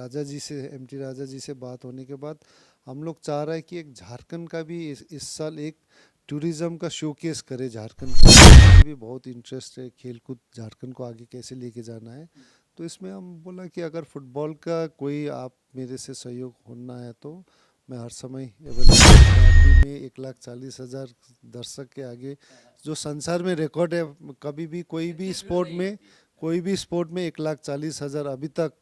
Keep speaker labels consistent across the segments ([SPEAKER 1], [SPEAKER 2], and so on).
[SPEAKER 1] राजा जी से, एमटी राजा जी से बात होने के बाद हम लोग चाह रहे हैं कि एक झारखंड का भी इस साल एक टूरिज़्म का शोकेस करे झारखंड को। मुझे भी बहुत इंटरेस्ट है खेलकूद, झारखंड को आगे कैसे लेके जाना है। तो इसमें हम बोला कि अगर फुटबॉल का कोई आप मेरे से सहयोग होना है तो मैं हर समय अवेलेबल में 1,40,000 दर्शक के आगे, जो संसार में रिकॉर्ड है, कभी भी कोई भी स्पोर्ट में, कोई भी स्पोर्ट में 1,40,000 अभी तक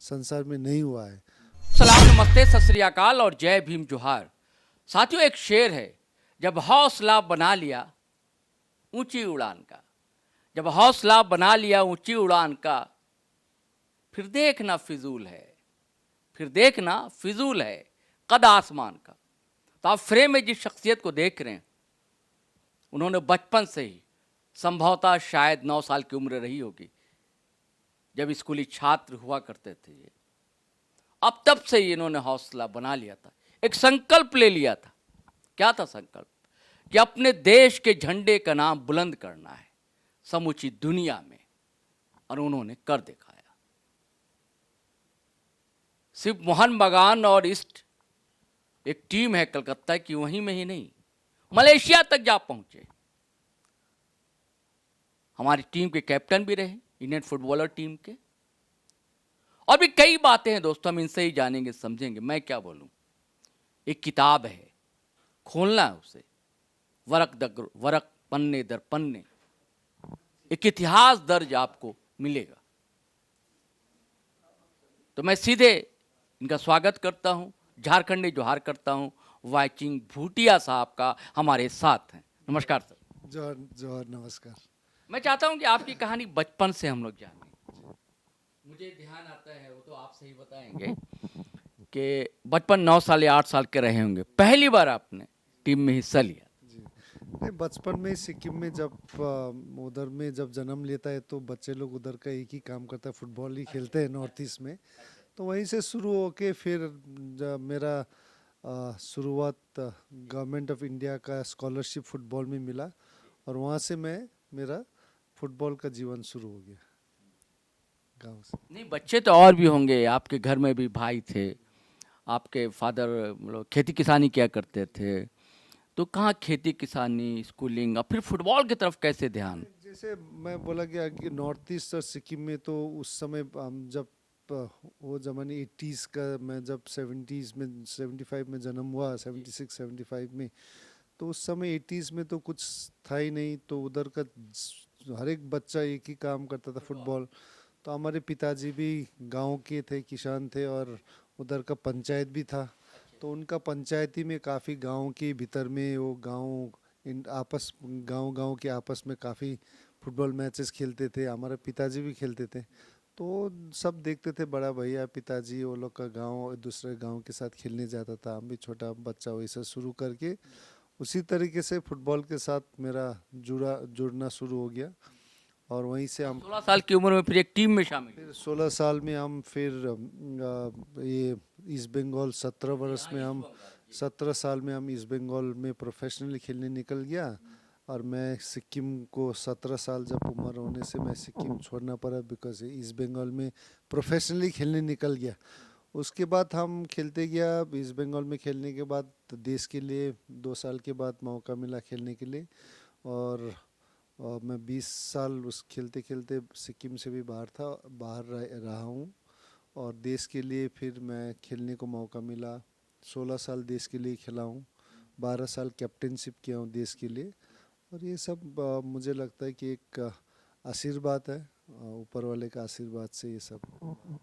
[SPEAKER 1] संसार में नहीं हुआ है।
[SPEAKER 2] सलाम, नमस्ते, सत श्री अकाल और जय भीम जोहार। साथियों, एक शेर है, जब हौसला बना लिया ऊंची उड़ान का, जब हौसला बना लिया ऊंची उड़ान का, फिर देखना फिजूल है, फिर देखना फिजूल है कद आसमान का। तो आप फ्रेम में जिस शख्सियत को देख रहे हैं, उन्होंने बचपन से ही, संभवतः शायद 9 साल की उम्र रही होगी जब स्कूली छात्र हुआ करते थे ये, अब तब से ही इन्होंने हौसला बना लिया था, एक संकल्प ले लिया था। क्या था संकल्प? कि अपने देश के झंडे का नाम बुलंद करना है समूची दुनिया में, और उन्होंने कर दिखाया। सिर्फ मोहन बगान और ईस्ट एक टीम है कलकत्ता की, वहीं में ही नहीं, मलेशिया तक जा पहुंचे। हमारी टीम के कैप्टन भी रहे, इंडियन फुटबॉलर टीम के। और भी कई बातें हैं दोस्तों, हम इनसे ही जानेंगे समझेंगे। मैं क्या बोलूं, एक किताब है, खोलना है उसे, वरक पन्ने दर पन्ने, एक इतिहास दर्ज आपको मिलेगा। तो मैं सीधे इनका स्वागत करता हूं, झारखंडी जोहार करता हूं। वाइचिंग भूटिया साहब का हमारे साथ हैं। नमस्कार सर।
[SPEAKER 1] जोहर जोहर, नमस्कार।
[SPEAKER 2] मैं चाहता हूं कि आपकी कहानी बचपन से हम लोग जानें। मुझे ध्यान आता है, वो तो आप सही बताएंगे, कि बचपन 9 साल या 8 साल के रहे होंगे, पहली बार आपने टीम में हिस्सा लिया।
[SPEAKER 1] जी नहीं, बचपन में सिक्किम में जब उधर में जब जन्म लेता है तो बच्चे लोग उधर का एक ही काम करता है, फुटबॉल ही खेलते हैं नॉर्थ ईस्ट में। तो वहीं से शुरू होके फिर जब मेरा शुरुआत गवर्नमेंट ऑफ इंडिया का स्कॉलरशिप फुटबॉल में मिला, और वहाँ से मेरा फुटबॉल का जीवन शुरू हो गया गांव से।
[SPEAKER 2] नहीं, बच्चे तो और भी होंगे, आपके घर में भी भाई थे, आपके फादर मतलब खेती किसानी क्या करते थे, तो कहाँ खेती किसानी, स्कूलिंग, और फिर फुटबॉल की तरफ कैसे ध्यान?
[SPEAKER 1] जैसे मैं बोला गया कि नॉर्थ ईस्ट और सिक्किम में तो उस समय हम जब वो ज़माने 80s का, मैं जब 70s में 75 में जन्म हुआ, 76 75 में, तो उस समय 80s में तो कुछ था ही नहीं। तो उधर का हर एक बच्चा एक ही काम करता था, फुटबॉल। तो हमारे पिताजी भी गांव के थे, किसान थे, और उधर का पंचायत भी था। तो उनका पंचायती में काफ़ी गांव के भीतर में वो गांव के आपस में काफ़ी फुटबॉल मैचेस खेलते थे। हमारे पिताजी भी खेलते थे, तो सब देखते थे, बड़ा भैया पिताजी वो लोग का गांव दूसरे गांव के साथ खेलने जाता था। हम भी छोटा बच्चा वैसा शुरू करके उसी तरीके से फुटबॉल के साथ मेरा जुड़ना शुरू हो गया। और वहीं से हम
[SPEAKER 2] 16 साल की उम्र में फिर एक टीम में शामिल हुए।
[SPEAKER 1] फिर 16 साल में हम फिर ये ईस्ट बंगाल 17 साल में हम ईस्ट बंगाल में प्रोफेशनली खेलने निकल गया। और मैं सिक्किम को 17 साल जब उम्र होने से मैं सिक्किम छोड़ना पड़ा, बिकॉज ईस्ट बंगाल में प्रोफेशनली खेलने निकल गया। उसके बाद हम खेलते गया, ईस्ट बंगाल में खेलने के बाद देश के लिए 2 साल के बाद मौका मिला खेलने के लिए। और मैं 20 साल उस खेलते खेलते सिक्किम से भी बाहर रहा हूँ। और देश के लिए फिर मैं खेलने को मौका मिला, 16 साल देश के लिए खेला हूँ, 12 साल कैप्टनशिप किया हूँ देश के लिए। और ये सब मुझे लगता है कि एक आशीर्वाद है, ऊपर वाले का आशीर्वाद से ये सब।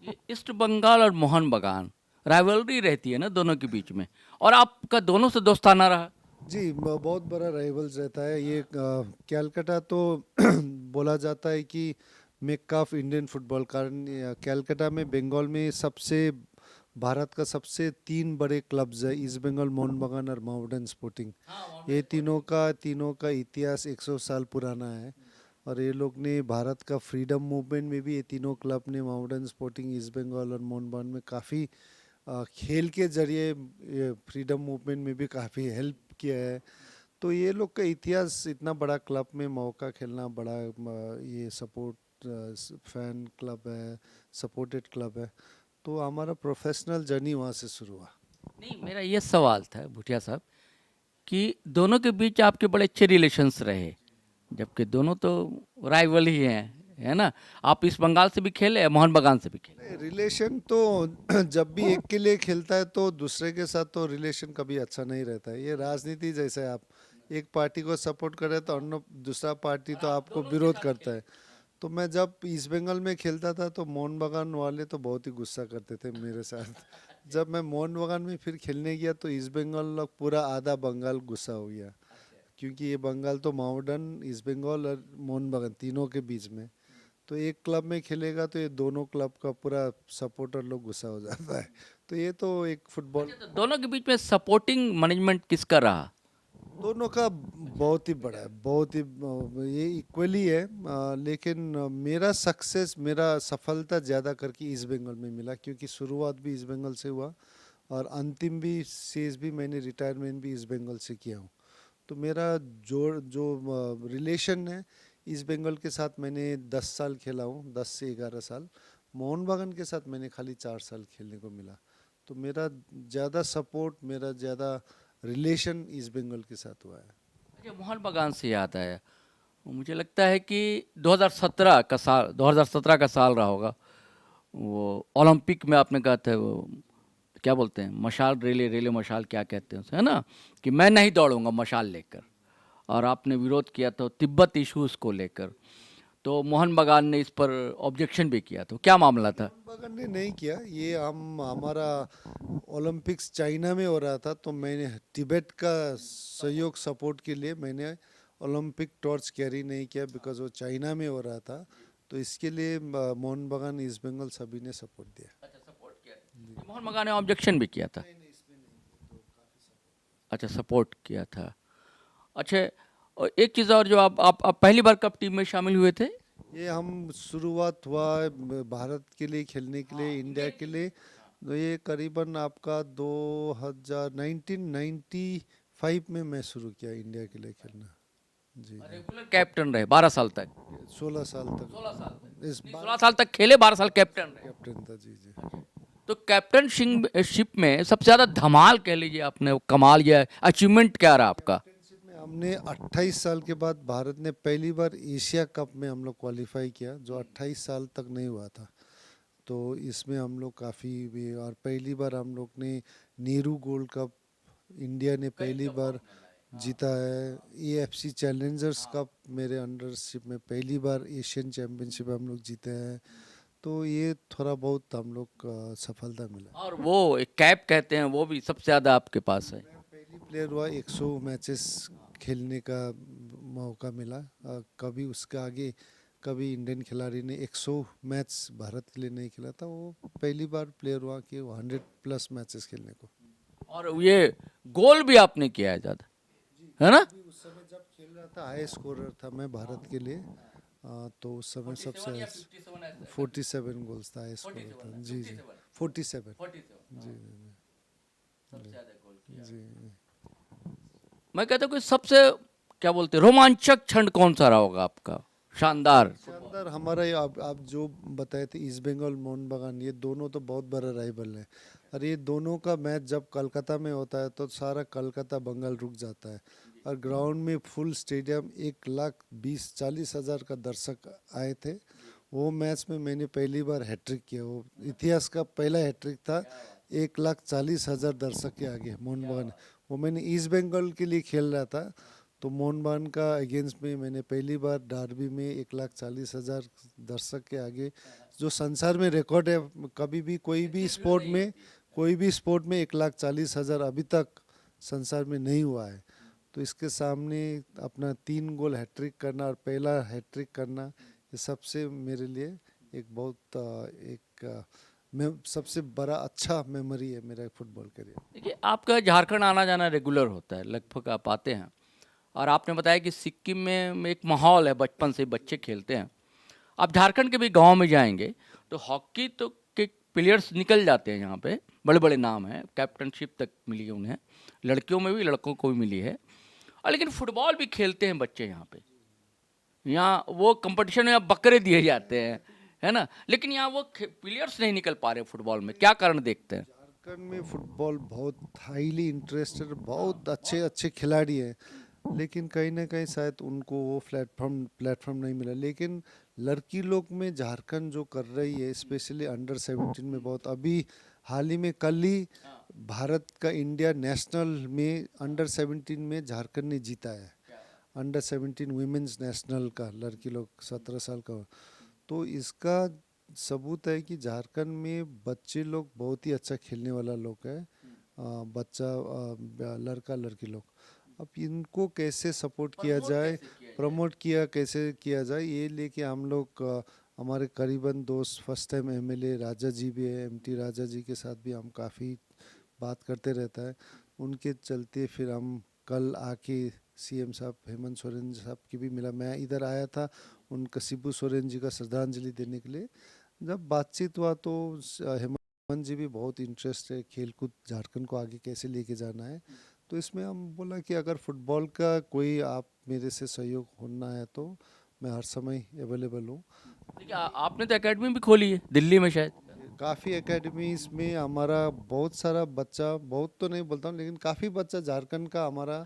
[SPEAKER 2] ये ईस्ट बंगाल और मोहन बगान राइवलरी रहती है ना दोनों के बीच में, और आपका दोनों से दोस्ताना रहा।
[SPEAKER 1] जी, बहुत बड़ा राइवल्स रहता है ये। कैलकाटा तो बोला जाता है कि मेक्का ऑफ इंडियन फुटबॉल, कारण कैलकाटा में बंगाल में सबसे भारत का सबसे 3 बड़े क्लब्स है, ईस्ट बंगाल, मोहन बगान और माउंटेन स्पोर्टिंग। ये तीनों का इतिहास 100 साल पुराना है। और ये लोग ने भारत का फ्रीडम मूवमेंट में भी ये तीनों क्लब ने, माउंटेन स्पोर्टिंग, ईस्ट बंगाल और मोहन बगान में काफ़ी खेल के जरिए फ्रीडम मूवमेंट में भी काफ़ी हेल्प किया है। तो ये लोग का इतिहास, इतना बड़ा क्लब में मौका खेलना, बड़ा ये सपोर्ट फैन क्लब है, सपोर्टेड क्लब है। तो हमारा प्रोफेशनल जर्नी वहाँ से शुरू हुआ।
[SPEAKER 2] नहीं, मेरा ये सवाल था भुटिया साहब कि दोनों के बीच आपके बड़े अच्छे रिलेशंस रहे, जबकि दोनों तो राइवल ही हैं, है ना। आप इस बंगाल से भी खेले, मोहन बगान से भी खेले।
[SPEAKER 1] रिलेशन तो जब भी एक के लिए खेलता है तो दूसरे के साथ तो रिलेशन कभी अच्छा नहीं रहता है। ये राजनीति जैसा है, आप एक पार्टी को सपोर्ट करें तो अन्य दूसरा पार्टी तो आपको विरोध करता है। तो मैं जब ईस्ट बंगाल में खेलता था तो मोहन बगान वाले तो बहुत ही गुस्सा करते थे मेरे साथ। जब मैं मोहन बगान में फिर खेलने गया तो ईस्ट बंगाल पूरा आधा बंगाल गुस्सा हो गया, क्योंकि ये बंगाल तो माउडन, ईस्ट बंगाल और मोहन बगान तीनों के बीच में, तो एक क्लब में खेलेगा तो ये दोनों क्लब का पूरा सपोर्टर लोग गुस्सा हो जाता है। तो ये तो एक फुटबॉल
[SPEAKER 2] तो दोनों के बीच में सपोर्टिंग मैनेजमेंट किसका रहा?
[SPEAKER 1] दोनों का बहुत ही बड़ा है, बहुत ही ये इक्वली है। लेकिन मेरा सक्सेस, मेरा सफलता ज़्यादा करके ईस्ट बंगाल में मिला, क्योंकि शुरुआत भी ईस्ट बंगाल से हुआ और अंतिम भी शेष भी मैंने रिटायरमेंट भी ईस्ट बंगाल से किया हूँ। तो मेरा जो रिलेशन है ईस्ट बंगाल के साथ, मैंने 10 साल खेला हूँ, 10 से 11 साल। मोहन बागान के साथ मैंने खाली 4 साल खेलने को मिला। तो मेरा ज़्यादा सपोर्ट, मेरा ज़्यादा रिलेशन ईस्ट बंगाल के साथ हुआ है।
[SPEAKER 2] अच्छा, मोहन बगान से याद आया, मुझे लगता है कि 2017 का साल रहा होगा। वो ओलंपिक में आपने कहा था, वो क्या बोलते हैं, मशाल रेले मशाल क्या कहते हैं उसे, है ना, कि मैं नहीं दौड़ूंगा मशाल लेकर, और आपने विरोध किया था तिब्बत इशूज को लेकर। तो मोहन बगान ने इस पर ऑब्जेक्शन भी किया, तो क्या मामला था?
[SPEAKER 1] बगन ने नहीं किया ये, हमारा ओलंपिक्स चाइना में हो रहा था, तो मैंने तिब्बत का सहयोग सपोर्ट के लिए मैंने ओलंपिक टॉर्च कैरी नहीं किया, बिकॉज वो चाइना में हो रहा था। तो इसके लिए मोहन बगान, ईस्ट बंगाल सभी ने सपोर्ट दिया।
[SPEAKER 2] अच्छा, सपोर्ट किया। मोहन बगान ने ऑब्जेक्शन भी किया था? अच्छा, सपोर्ट किया था। अच्छा, और एक चीज़ और, जो आप पहली बार कब टीम में शामिल हुए थे?
[SPEAKER 1] ये हम शुरुआत हुआ भारत के लिए खेलने के लिए, इंडिया के लिए, तो ये करीबन आपका 1995 में मैं शुरू किया इंडिया के लिए खेलना। जी,
[SPEAKER 2] रेगुलर कैप्टन रहे 12 साल तक?
[SPEAKER 1] 16 साल तक।
[SPEAKER 2] 16 साल तक?
[SPEAKER 1] इस
[SPEAKER 2] 16 साल तक खेले, 12 साल कैप्टन रहे?
[SPEAKER 1] कैप्टन था। जी जी।
[SPEAKER 2] तो कैप्टनशिप में सबसे ज़्यादा धमाल कह लीजिए आपने, कमाल या अचीवमेंट क्या रहा आपका?
[SPEAKER 1] कैप्टनशिप में हमने 28 साल के बाद भारत ने पहली बार एशिया कप में हम लोग क्वालिफाई किया, जो 28 साल तक नहीं हुआ था। तो इसमें हम लोग काफ़ी भी, और पहली बार हम लोग ने नेहरू गोल्ड कप, इंडिया ने पहली बार जीता है। AFC चैलेंजर्स कप मेरे अंडरशिप में पहली बार, एशियन चैम्पियनशिप हम लोग जीते हैं। तो ये थोड़ा बहुत हम लोग का सफलता मिला।
[SPEAKER 2] और वो एक कैप कहते हैं, वो भी सबसे ज़्यादा आपके पास है?
[SPEAKER 1] मैं पहली प्लेयर हुआ 100 मैचेस खेलने का मौका मिला। कभी उसके आगे कभी इंडियन खिलाड़ी ने 100 मैच भारत के लिए नहीं खेला था। वो पहली बार प्लेयर हुआ कि 100+ मैचेस खेलने को।
[SPEAKER 2] और ये गोल भी आपने किया है ज़्यादा, है ना?
[SPEAKER 1] अभी उस समय जब खेल रहा था हाई स्कोरर था मैं भारत के लिए। तो उस समय सबसे 47 गोल्स था, हाई स्कोरर था। जी जी, 47। जी जी।
[SPEAKER 2] मैं कहता हूँ कि सबसे, क्या बोलते हैं, रोमांचक क्षण कौन सा रहा होगा आपका? शानदार।
[SPEAKER 1] शानदार हमारा ये, आप जो बताए थे ईस्ट बंगाल मोहन बगान, ये दोनों तो बहुत बड़ा राइवल है। और ये दोनों का मैच जब कलकत्ता में होता है तो सारा कलकत्ता बंगाल रुक जाता है। और ग्राउंड में फुल स्टेडियम 1,20,40,000 का दर्शक आए थे। वो मैच में मैंने पहली बार हैट्रिक किया, वो इतिहास का पहला हैट्रिक था। 1,40,000 दर्शक के आगे मोहन बगान, वो मैंने ईस्ट बंगाल के लिए खेल रहा था। तो मोहन बगान का अगेंस्ट में मैंने पहली बार डार्बी में 1,40,000 दर्शक के आगे, जो संसार में रिकॉर्ड है, कभी भी कोई भी स्पोर्ट में 1,40,000 अभी तक संसार में नहीं हुआ है। तो इसके सामने अपना 3 गोल हैट्रिक करना और पहला हैट्रिक करना, ये सबसे मेरे लिए एक बहुत मैं सबसे बड़ा अच्छा मेमोरी है मेरा फुटबॉल करियर।
[SPEAKER 2] देखिए, आपका झारखंड आना जाना रेगुलर होता है, लगभग आप आते हैं। और आपने बताया कि सिक्किम में एक माहौल है, बचपन से बच्चे खेलते हैं। आप झारखंड के भी गांव में जाएंगे तो हॉकी तो के प्लेयर्स निकल जाते हैं यहाँ पे, बड़े बड़े नाम हैं, कैप्टनशिप तक मिली है उन्हें, लड़कियों में भी लड़कों को भी मिली है। और लेकिन फुटबॉल भी खेलते हैं बच्चे यहाँ पे। यहाँ वो कंपटीशन में बकरे दिए जाते हैं, है ना, लेकिन यहाँ वो प्लेयर्स नहीं निकल पा रहे फुटबॉल में, क्या कारण देखते हैं?
[SPEAKER 1] झारखंड में फुटबॉल बहुत हाईली इंटरेस्टेड, बहुत अच्छे अच्छे खिलाड़ी हैं, लेकिन कहीं ना कहीं शायद उनको वो प्लेटफॉर्म नहीं मिला। लेकिन लड़की लोग में झारखंड जो कर रही है, स्पेशली अंडर 17 में बहुत, अभी हाल ही में कल ही भारत का इंडिया नेशनल में अंडर 17 में झारखंड ने जीता है। अंडर 17 वुमेन्स नेशनल का, लड़की लोग 17 साल का। तो इसका सबूत है कि झारखंड में बच्चे लोग बहुत ही अच्छा खेलने वाला लोग है। लड़का लड़की लोग, अब इनको कैसे सपोर्ट किया जाए, प्रमोट किया कैसे किया जाए, ये लेके हम लोग हमारे करीबन दोस्त, फर्स्ट टाइम एमएलए राजा जी भी है, एमटी राजा जी के साथ भी हम काफ़ी बात करते रहता है। उनके चलते फिर हम कल आके सीएम साहब हेमंत सोरेन साहब की भी मिला, मैं इधर आया था उनका शिबू सोरेन जी का श्रद्धांजलि देने के लिए। जब बातचीत हुआ तो हेमंत जी भी बहुत इंटरेस्ट है खेलकूद झारखंड को आगे कैसे लेके जाना है। तो इसमें हम बोला कि अगर फुटबॉल का कोई आप मेरे से सहयोग होना है तो मैं हर समय अवेलेबल हूँ।
[SPEAKER 2] देखिए आपने तो एकेडमी भी खोली है दिल्ली में शायद।
[SPEAKER 1] काफ़ी एकेडमीज में हमारा बहुत सारा बच्चा, बहुत तो नहीं बोलता हूँ, लेकिन काफ़ी बच्चा झारखंड का हमारा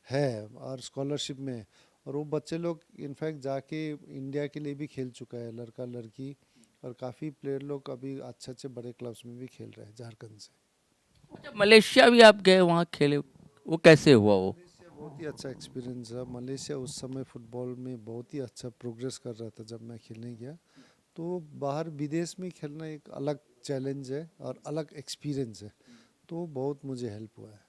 [SPEAKER 1] है और स्कॉलरशिप में। और वो बच्चे लोग इनफैक्ट जाके इंडिया के लिए भी खेल चुका है, लड़का लड़की, और काफ़ी प्लेयर लोग अभी अच्छे अच्छे बड़े क्लब्स में भी खेल रहे हैं झारखंड से।
[SPEAKER 2] अच्छा, मलेशिया भी आप गए वहाँ खेले, वो कैसे हुआ वो?
[SPEAKER 1] मलेशिया बहुत ही अच्छा एक्सपीरियंस है। मलेशिया उस समय फुटबॉल में बहुत ही अच्छा प्रोग्रेस कर रहा था जब मैं खेलने गया। तो बाहर विदेश में खेलना एक अलग चैलेंज है और अलग एक्सपीरियंस है, तो बहुत मुझे हेल्प हुआ है।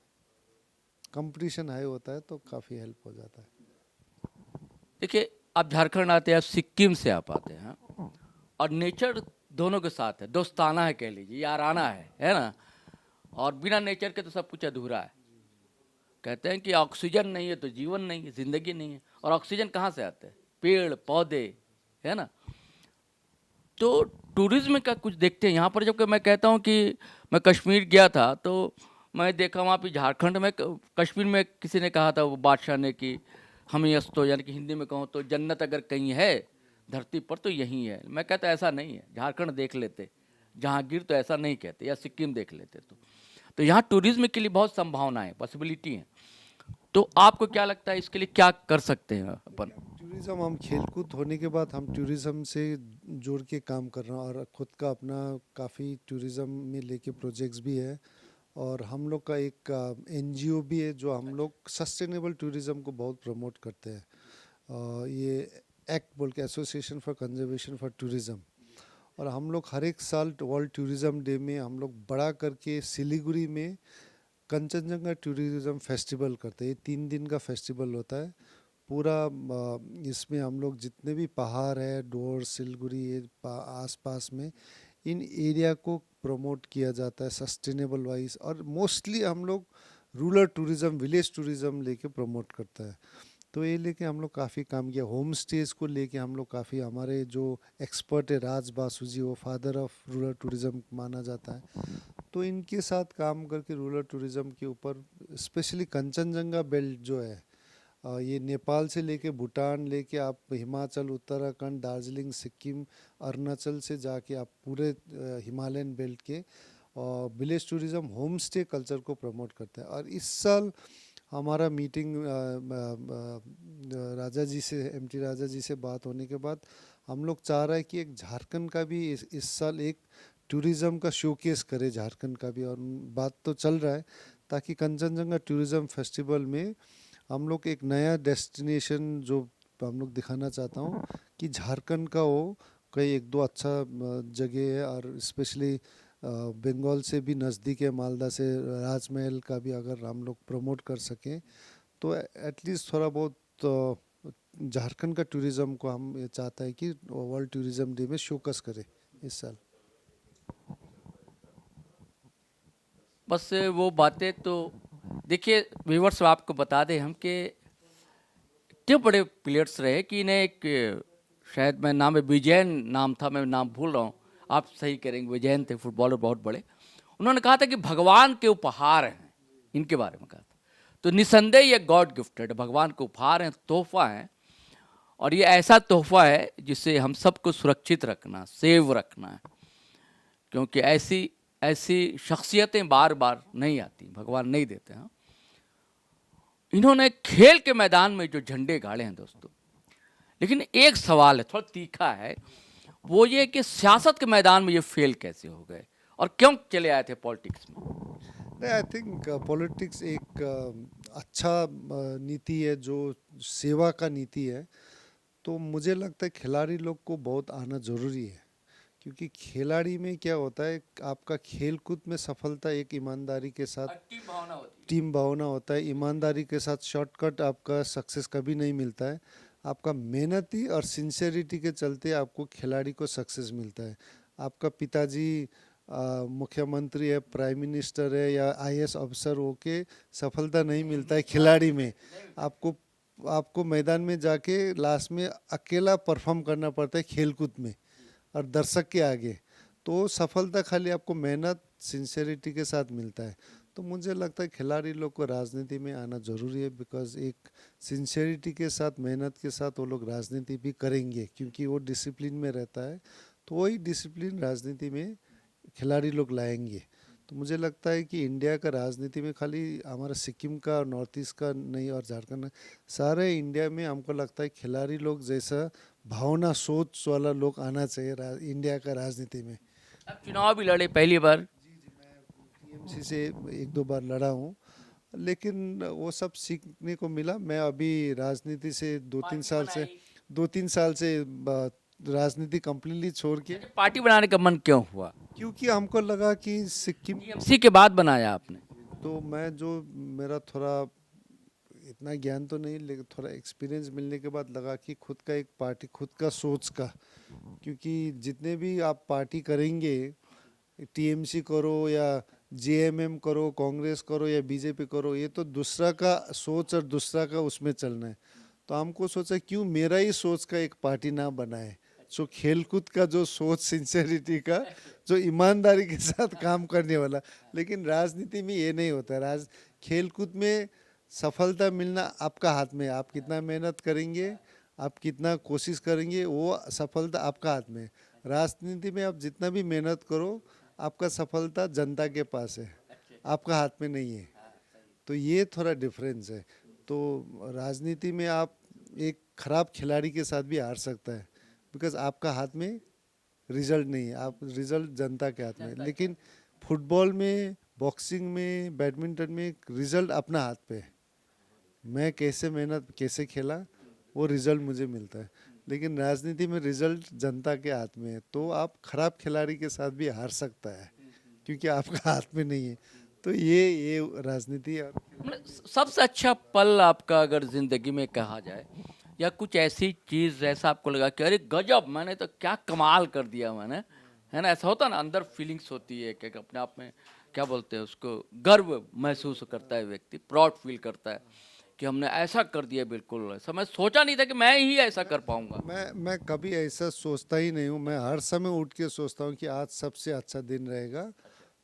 [SPEAKER 1] कंपटीशन हाई होता है तो काफ़ी हेल्प हो जाता है।
[SPEAKER 2] देखिए आप झारखंड आते हैं, आप सिक्किम से आप आते हैं, और नेचर दोनों के साथ है, दोस्ताना है कह लीजिए, याराना है ना, और बिना नेचर के तो सब कुछ अधूरा है। कहते हैं कि ऑक्सीजन नहीं है तो जीवन नहीं है, जिंदगी नहीं है, और ऑक्सीजन कहाँ से आते हैं? पेड़ पौधे, है ना। तो टूरिज्म का कुछ देखते हैं यहाँ पर। जब मैं कहता हूँ कि मैं कश्मीर गया था तो मैं देखा वहाँ पे झारखंड में, कश्मीर में किसी ने कहा था वो बादशाह ने कि हम यस्तो, यानी कि हिंदी में कहूँ तो जन्नत अगर कहीं है धरती पर तो यहीं है। मैं कहता ऐसा नहीं है, झारखंड देख लेते, जहांगीर तो ऐसा नहीं कहते, या सिक्किम देख लेते। तो यहाँ टूरिज्म के लिए बहुत संभावनाएं, पॉसिबिलिटी हैं। तो आपको क्या लगता है इसके लिए क्या कर सकते हैं अपन?
[SPEAKER 1] टूरिज़्म, हम खेलकूद होने के बाद हम टूरिज़्म से जुड़ के काम कर रहे हैं और खुद का अपना काफ़ी टूरिज़्म में लेके प्रोजेक्ट्स भी है। और हम लोग का एक एनजीओ भी है जो हम लोग सस्टेनेबल टूरिज़्म को बहुत प्रमोट करते हैं। ये एक्ट बोल के, association for conservation for tourism. और हम लोग हर एक साल वर्ल्ड टूरिज़्म डे में हम लोग बड़ा करके सिलीगुड़ी में कंचनजंगा टूरिज़्म फेस्टिवल करते हैं। ये 3 दिन का फेस्टिवल होता है पूरा। इसमें हम लोग जितने भी पहाड़ है, डोर, सिलगुड़ी, ये आसपास में इन एरिया को प्रमोट किया जाता है सस्टेनेबल वाइज। और मोस्टली हम लोग रूरल टूरिज़्म, विलेज टूरिज़्म लेके प्रमोट करता है। तो ये लेके हम लोग काफ़ी काम किया। होम स्टेज को लेके हम लोग काफ़ी, हमारे जो एक्सपर्ट है राज बासु जी, वो फादर ऑफ रूरल टूरिज़्म माना जाता है। तो इनके साथ काम करके रूरल टूरिज़्म के ऊपर, स्पेशली कंचनजंगा बेल्ट जो है, ये नेपाल से लेके भूटान लेके आप हिमाचल, उत्तराखंड, दार्जिलिंग, सिक्किम, अरुणाचल से जाके आप पूरे हिमालयन बेल्ट के village tourism, home stay culture को प्रमोट करते हैं। और इस साल हमारा मीटिंग राजा जी से, एमटी राजा जी से बात होने के बाद हम लोग चाह रहे हैं कि एक झारखंड का भी इस साल एक टूरिज़्म का शोकेस करे झारखंड का भी। और बात तो चल रहा है ताकि कंचनजंगा टूरिज़्म फेस्टिवल में हम लोग एक नया डेस्टिनेशन जो हम लोग दिखाना चाहता हूँ कि झारखंड का वो कई एक दो अच्छा जगह है। और स्पेशली बंगाल से भी नज़दीक है, मालदा से राजमहल का भी अगर हम लोग प्रमोट कर सकें तो एटलीस्ट थोड़ा बहुत झारखंड का टूरिज़्म को हम ये चाहते हैं कि वर्ल्ड टूरिज़्म डे में शोकस करें इस साल।
[SPEAKER 2] बस वो बातें तो देखिए व्यूवर्स, आपको बता दें हम कि इतने बड़े प्लेयर्स रहे कि इन्हें एक, शायद मैं नाम है विजयन नाम था, मैं नाम भूल रहा हूँ, आप सही करेंगे, विजयन थे, फुटबॉलर बहुत बड़े। उन्होंने कहा था कि भगवान के उपहार हैं, इनके बारे में कहा था। तो निसंदेह ये गॉड गिफ्टेड, भगवान के उपहार हैं, तोहफा हैं। और ये ऐसा तोहफा है जिसे हम सबको सुरक्षित रखना, सेव रखना है, क्योंकि ऐसी ऐसी शख्सियतें बार बार नहीं आती, भगवान नहीं देते हैं। इन्होंने खेल के मैदान में जो झंडे गाड़े हैं दोस्तों, लेकिन एक सवाल है, थोड़ा तीखा है, वो ये कि सियासत के मैदान में ये फेल कैसे हो गए और क्यों चले आए थे पॉलिटिक्स में?
[SPEAKER 1] नहीं, आई थिंक पॉलिटिक्स एक अच्छा नीति है, जो सेवा का नीति है। तो मुझे लगता है खिलाड़ी लोग को बहुत आना ज़रूरी है, क्योंकि खिलाड़ी में क्या होता है, आपका खेल कूद में सफलता एक ईमानदारी के साथ,
[SPEAKER 2] टीम भावना होती है।
[SPEAKER 1] टीम भावना होता है, ईमानदारी के साथ शॉर्टकट आपका सक्सेस कभी नहीं मिलता है। आपका मेहनती और सिंसेरिटी के चलते आपको खिलाड़ी को सक्सेस मिलता है। आपका पिताजी मुख्यमंत्री है, प्राइम मिनिस्टर है या आईएएस अफसर होके सफलता नहीं मिलता है खिलाड़ी में। आपको आपको मैदान में जाके लास्ट में अकेला परफॉर्म करना पड़ता है खेलकूद में और दर्शक के आगे। तो सफलता खाली आपको मेहनत सिंसेरिटी के साथ मिलता है। तो मुझे लगता है खिलाड़ी लोग को राजनीति में आना ज़रूरी है, बिकॉज एक सिंसेरिटी के साथ, मेहनत के साथ वो लोग राजनीति भी करेंगे, क्योंकि वो डिसिप्लिन में रहता है। तो वही डिसिप्लिन राजनीति में खिलाड़ी लोग लाएंगे। तो मुझे लगता है कि इंडिया का राजनीति में खाली हमारा सिक्किम का और नॉर्थ ईस्ट का नहीं और झारखंड में, सारे इंडिया में हमको लगता है खिलाड़ी लोग जैसा भावना सोच वाला लोग आना चाहिए इंडिया का राजनीति में।
[SPEAKER 2] अब चुनाव भी लड़े पहली बार।
[SPEAKER 1] टीएमसी से एक दो बार लड़ा हूँ, लेकिन वो सब सीखने को मिला। मैं अभी राजनीति से दो तीन साल से राजनीति कंप्लीटली छोड़ के,
[SPEAKER 2] पार्टी बनाने का मन क्यों हुआ?
[SPEAKER 1] क्योंकि हमको लगा कि सिक्किम,
[SPEAKER 2] टीएमसी के बाद बनाया आपने?
[SPEAKER 1] तो मैं जो मेरा थोड़ा इतना ज्ञान तो नहीं, लेकिन थोड़ा एक्सपीरियंस मिलने के बाद लगा कि खुद का एक पार्टी, खुद का सोच का, क्योंकि जितने भी आप पार्टी करेंगे, टीएमसी करो या जेएमएम करो, कांग्रेस करो या बीजेपी करो, ये तो दूसरा का सोच और दूसरा का उसमें चलना है। तो हमको सोचा क्यों मेरा ही सोच का एक पार्टी ना बनाए, जो खेलकूद का जो सोच, सिंसेरिटी का, जो ईमानदारी के साथ काम करने वाला। लेकिन राजनीति में ये नहीं होता। खेलकूद में सफलता मिलना आपका हाथ में है। आप कितना मेहनत करेंगे, आप कितना कोशिश करेंगे, वो सफलता आपका हाथ में है। राजनीति में आप जितना भी मेहनत करो, आपका सफलता जनता के पास है, आपका हाथ में नहीं है। तो ये थोड़ा डिफरेंस है। तो राजनीति में आप एक खराब खिलाड़ी के साथ भी हार सकता है, बिकॉज आपका हाथ में रिजल्ट नहीं है, आप रिजल्ट जनता के हाथ में है। लेकिन फुटबॉल में, बॉक्सिंग में, बैडमिंटन में रिजल्ट अपना हाथ पे है। मैं कैसे मेहनत, कैसे खेला, वो रिजल्ट मुझे मिलता है। लेकिन राजनीति में रिजल्ट जनता के हाथ में है। तो आप खराब खिलाड़ी के साथ भी हार सकता है, क्योंकि आपका हाथ में नहीं है। तो ये राजनीति है।
[SPEAKER 2] सबसे अच्छा पल आपका अगर जिंदगी में कहा जाए, या कुछ ऐसी चीज ऐसा आपको लगा कि अरे गजब, मैंने तो क्या कमाल कर दिया मैंने, है ना? ऐसा होता है ना, अंदर फीलिंग्स होती है कि अपने आप में क्या बोलते हैं उसको, गर्व महसूस करता है व्यक्ति, प्राउड फील करता है कि हमने ऐसा कर दिया, बिल्कुल ऐसा मैं सोचा नहीं था कि मैं ही ऐसा कर पाऊंगा।
[SPEAKER 1] मैं कभी ऐसा सोचता ही नहीं हूँ। मैं हर समय उठ के सोचता हूँ कि आज सबसे अच्छा दिन रहेगा।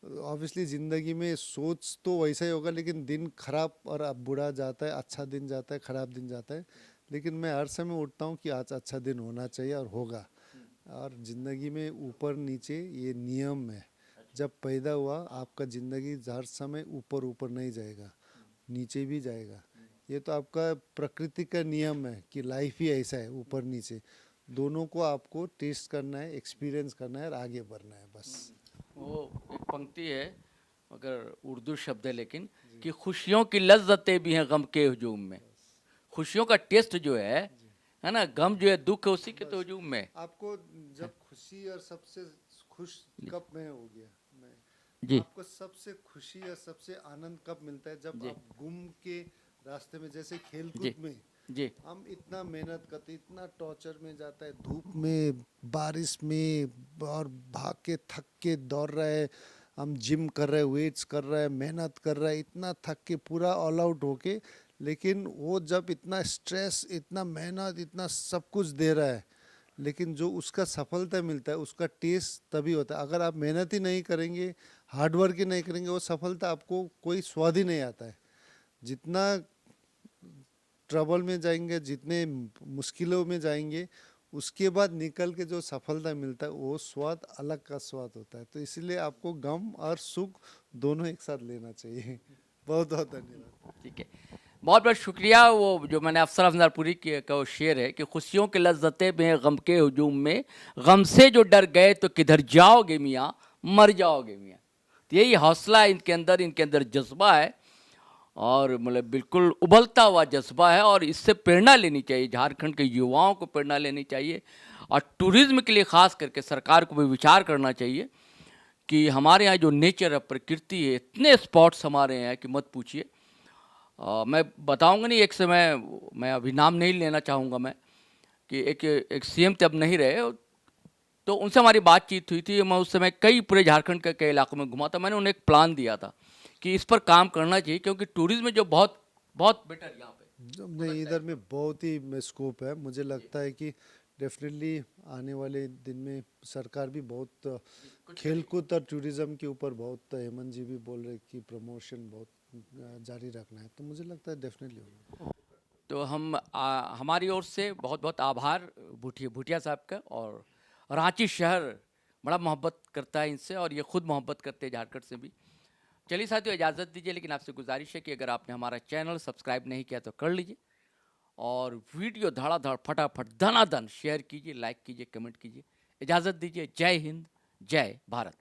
[SPEAKER 1] ऑब्वियसली ज़िंदगी में सोच तो वैसा ही होगा, लेकिन दिन खराब और अब बुरा जाता है, अच्छा दिन जाता है, खराब दिन जाता है। लेकिन मैं हर समय उठता हूँ कि आज अच्छा दिन होना चाहिए और होगा। और ज़िंदगी में ऊपर नीचे ये नियम है। जब पैदा हुआ आपका ज़िंदगी हर समय ऊपर ऊपर नहीं जाएगा, नीचे भी जाएगा। ये तो आपका प्रकृति का नियम है कि लाइफ ही ऐसा है, ऊपर नीचे दोनों को आपको टेस्ट करना है, एक्सपीरियंस करना है और आगे बढ़ना है, बस।
[SPEAKER 2] वो एक पंक्ति है, अगर उर्दू शब्द है लेकिन, कि खुशियों की लज्जतें भी हैं गम के हुजूम में। खुशियों का टेस्ट जो है ना, गम जो है, दुख है, उसी के तो हुजूम में।
[SPEAKER 1] आपको जब खुशी और सबसे खुश कब में हो गया,
[SPEAKER 2] जी
[SPEAKER 1] आपको सबसे खुशी और सबसे आनंद कब मिलता है, जब आप गुम के रास्ते में, जैसे खेल कूद में
[SPEAKER 2] जी
[SPEAKER 1] हम इतना मेहनत करते, इतना टॉर्चर में जाता है, धूप में, बारिश में, और भाग के थक के दौड़ रहे हैं, हम जिम कर रहे हैं, वेट्स कर रहे हैं, मेहनत कर रहे हैं, इतना थक के पूरा ऑल आउट होके। लेकिन वो जब इतना स्ट्रेस, इतना मेहनत, इतना सब कुछ दे रहा है, लेकिन जो उसका सफलता मिलता है, उसका टेस्ट तभी होता है। अगर आप मेहनत ही नहीं करेंगे, हार्डवर्क ही नहीं करेंगे, वो सफलता आपको कोई स्वाद ही नहीं आता है। जितना ट्रबल में जाएंगे, जितने मुश्किलों में जाएंगे, उसके बाद निकल के जो सफलता मिलता है वो स्वाद अलग का स्वाद होता है। तो इसलिए आपको गम और सुख दोनों एक साथ लेना चाहिए। बहुत बहुत धन्यवाद।
[SPEAKER 2] ठीक है, बहुत बहुत शुक्रिया। वो जो मैंने अफसर अफजलपुरी का वो शेर है कि खुशियों की लज्जतें में गम के हुजूम में, गम से जो डर गए तो किधर जाओगे मियाँ, मर जाओगे मियाँ। तो यही हौसला है इनके अंदर जज्बा है, और मतलब बिल्कुल उबलता हुआ जज्बा है, और इससे प्रेरणा लेनी चाहिए। झारखंड के युवाओं को प्रेरणा लेनी चाहिए, और टूरिज्म के लिए ख़ास करके सरकार को भी विचार करना चाहिए कि हमारे यहाँ जो नेचर है, प्रकृति है, इतने स्पॉट्स हमारे यहाँ कि मत पूछिए। मैं बताऊंगा नहीं, एक समय मैं अभी नाम नहीं लेना चाहूँगा मैं, कि एक सीएम तब नहीं रहे, तो उनसे हमारी बातचीत हुई थी। मैं उस समय कई पूरे झारखंड के कई इलाकों में घुमा था। मैंने उन्हें एक प्लान दिया था कि इस पर काम करना चाहिए, क्योंकि टूरिज्म जो बहुत बहुत बेटर यहाँ पे
[SPEAKER 1] नहीं, इधर में बहुत ही स्कोप है। मुझे लगता है कि डेफिनेटली आने वाले दिन में सरकार भी बहुत खेलकूद और टूरिज्म के ऊपर बहुत, हेमंत जी भी बोल रहे कि प्रमोशन बहुत जारी रखना है, तो मुझे लगता है डेफिनेटली होगा।
[SPEAKER 2] तो हमारी ओर से बहुत बहुत आभार भूटिया साहब का। और रांची शहर बड़ा मोहब्बत करता है इनसे, और ये खुद मोहब्बत करते हैं झारखंड से भी। चलिए साथियों, इजाज़त दीजिए, लेकिन आपसे गुजारिश है कि अगर आपने हमारा चैनल सब्सक्राइब नहीं किया तो कर लीजिए, और वीडियो धड़ाधड़ फटाफट धनाधन शेयर कीजिए, लाइक कीजिए, कमेंट कीजिए। इजाज़त दीजिए। जय हिंद, जय भारत।